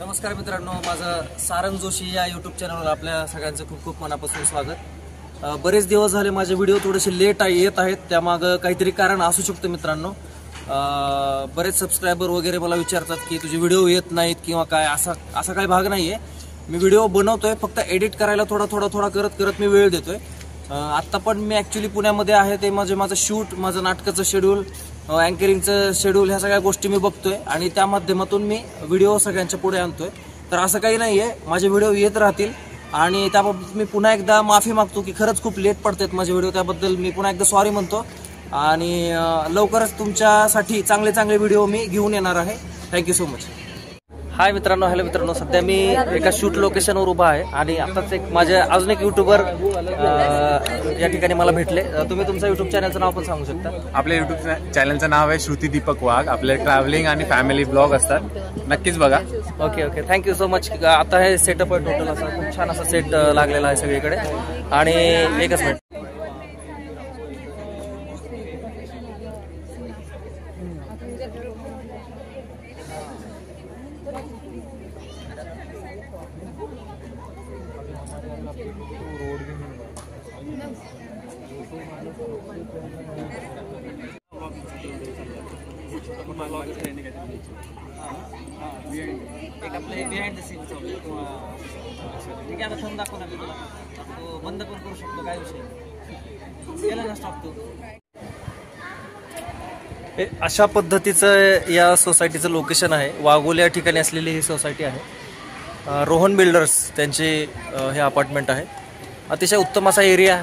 नमस्कार मित्रांनो, माझं सारंग जोशी या यूट्यूब चॅनलवर आपल्या सगळ्यांचं खूप खूप मनापासून स्वागत। बरेच दिवस झाले माझे व्हिडिओ थोडेसे लेट येत आहेत, त्यामागं काहीतरी कारण असू शकतं मित्रांनो। बरेच सबस्क्रायबर वगैरे मला विचारतात की तुझे व्हिडिओ येत नाहीत किंवा काय, असा काही भाग नाहीये। मी व्हिडिओ बनवतोय, फक्त एडिट करायला थोडा करत मी वेळ देतोय। आत्ता पण मी ॲक्च्युली पुण्यामध्ये आहे, ते माझं शूट, माझं नाटकाचं शेड्यूल, अँकरिंगचं शेड्यूल, ह्या सगळ्या गोष्टी मी बघतोय आणि त्या माध्यमातून मी व्हिडिओ सगळ्यांच्या पुढे आणतोय। तर असं काही नाहीये, माझे व्हिडिओ येत राहतील आणि त्याबाबत मी पुन्हा एकदा माफी मागतो की खरंच खूप लेट पडतात माझे व्हिडिओ, त्याबद्दल मी पुन्हा एकदा सॉरी म्हणतो आणि लवकरच तुमच्यासाठी चांगले व्हिडिओ मी घेऊन येणार आहे। Thank you so much. हाय मित्रांनो, हॅलो मित्रांनो, सध्या मी एका शूट लोकेशनवर उभा आहे आणि आताच माझे अजून एक युट्यूबर या ठिकाणी मला भेटले। तुम्ही तुमच्या युट्यूब चॅनलचं नाव पण सांगू शकता? आपल्या युट्यूब चॅनलचं नाव आहे श्रुती दीपक वाघ। आपले ट्रॅव्हलिंग आणि फॅमिली ब्लॉग असतात, नक्कीच बघा। Okay, thank you so much. आता हे सेटअप आहे टोटल, असा खूप छान असा सेट लागलेला आहे सगळीकडे। आणि एकच मिनिट, एक आपलं बिहाइंड द सीन ठीक आहे, आता फोन दाखव ना, मी तुला तो बंद पण करू शकतो, काय विषय केला ना स्टॉप तू। अशा पद्धतीचं या सोसायटीचं लोकेशन आहे, वाघोली या ठिकाणी असलेली ही सोसायटी आहे। रोहन बिल्डर्स त्यांचे हे अपार्टमेंट आहे। अतिशय उत्तम असा एरिया,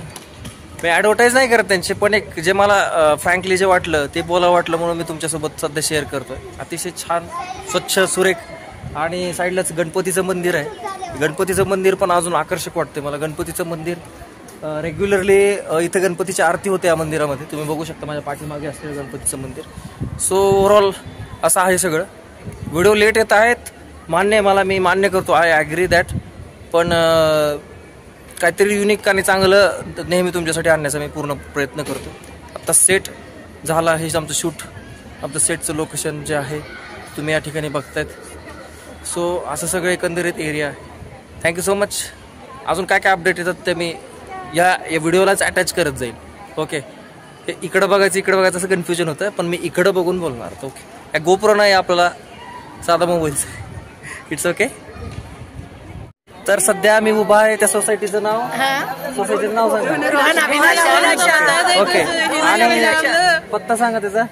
मी ॲडव्हर्टाईज नाही करत त्यांचे, पण एक जे मला फ्रँकली जे वाटलं ते बोलावं वाटलं म्हणून मी तुमच्यासोबत सध्या शेअर करतोय। अतिशय छान, स्वच्छ, सुरेख आणि साईडलाच गणपतीचं मंदिर आहे। गणपतीचं मंदिर पण अजून आकर्षक वाटते मला। गणपतीचं मंदिर रेग्युलरली इथं गणपतीची आरती होते या मंदिरामध्ये, तुम्ही बघू शकता माझ्या पाठीमागे असलेलं गणपतीचं मंदिर। सो ओव्हरऑल असं आहे सगळं। व्हिडिओ लेट येत आहेत, मान्य आहे मला, मी मान्य करतो, आय ॲग्री दॅट, पण काहीतरी युनिक आणि चांगलं नेहमी तुमच्यासाठी आणण्याचा मी पूर्ण प्रयत्न करतो। आता सेट झाला, हे आमचं शूट, आमचं सेटचं लोकेशन जे आहे तुम्ही या ठिकाणी बघतायत। सो असं सगळं एकंदरीत एरिया आहे। Thank you so much. अजून काय काय अपडेट येतात ते मी या व्हिडिओलाच अटॅच करत जाईल। ओके, हे इकडं बघायचं असं कन्फ्युजन होतं, पण मी इकडं बघून बोलणार। ओके, या गोप्रो नाही, आपल्याला साधा मोबाईलचा, इट्स ओके। तर सध्या मी उभा आहे त्या सोसायटीचं नाव सांगा। ओके, आणि पत्ता सांगा त्याचा?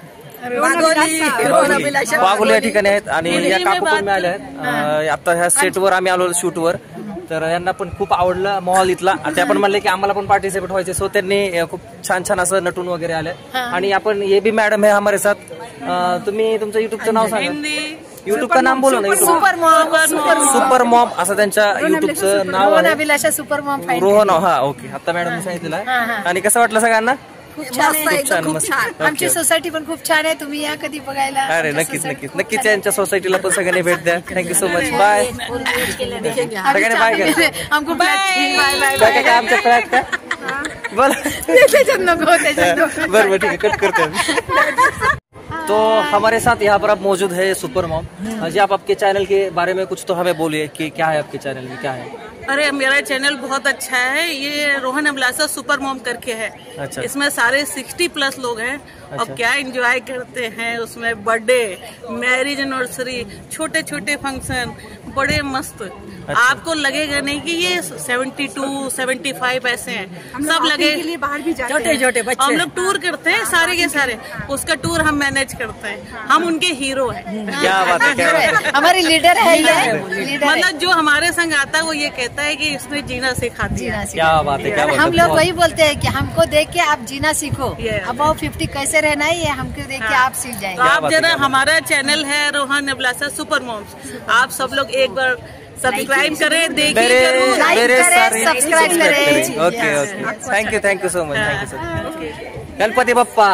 वाघोली या ठिकाणी आहेत आणि या काकू पण मिळाल्या आहेत। आता ह्या सेटवर आम्ही आलो शूटवर, तर यांना पण खूप आवडलं मॉल इथला, त्या पण म्हणले की आम्हाला पण पार्टिसिपेट व्हायचे। सो त्यांनी खूप छान असं नटून वगैरे आले। आणि आपण ये भी मॅडम है हमारे साथ। तुम्ही तुमचं युट्यूबचं नाव सांगा, युट्यूब का नाम बोलो ना। सुपर मॉम असं त्यांच्या युट्यूबचं नाव आहे, सुपर मॉम रोहन। हा, ओके, आता मॅडम सांगितलं। आणि कसं वाटलं सगळ्यांना? खूप छान। आमची सोसायटी पण खूप छान आहे, तुम्ही या कधी बघायला? अरे नक्कीच यांच्या सोसायटीला पण सगळ्यांनी भेट द्या। थँक्यू सो मच, बाय सगळ्यांनी, बाय करा। बाय आमच्या फ्लॅट का बोल, बरं ठीक है, कट करते हैं। तो हमारे साथ यहाँ पर आप मौजूद है सुपर मॉम जी। आप आपके चैनल के बारे में कुछ तो हमें बोलिए कि क्या है आपके चैनल में, क्या है? अरे मेरा चैनल बहुत अच्छा है, ये रोहन अभिलाषा सुपर मॉम करके है। अच्छा। इसमें सारे 60+ लोग हैं। अच्छा। और क्या एंजॉय करते हैं उसमें, बर्थडे, मैरिज एनिवर्सरी, छोटे फंक्शन, बड़े मस्त। अच्छा। आपको लगेगा नहीं कि ये 72, 75 ऐसे हैं, सब लगे बाहर भी जाते हैं, छोटे बच्चे। हम लोग टूर करते हैं सारे के सारे, उसका टूर हम मैनेज करते हैं, हम उनके हीरो हैं। क्या बात है, हमारी लीडर है ये। मतलब जो हमारे संग आता है वो ये कहता है कि इसमें जीना सिखाती है। क्या बात है, क्या बात है। हम लोग वही बोलते हैं कि हमको देख के आप जीना सीखो, अबाउ 50 कैसे रहना है, ये हमको देख के आप सीख जाएंगे। तो आप जरा, हमारा चैनल है रोहन अभिलाषा सुपर मॉम्स, आप सब लोग एक बार सब्सक्राइब करें, देखिए, सब्सक्राइब करें। Okay, thank you so much, Ganpati Bappa.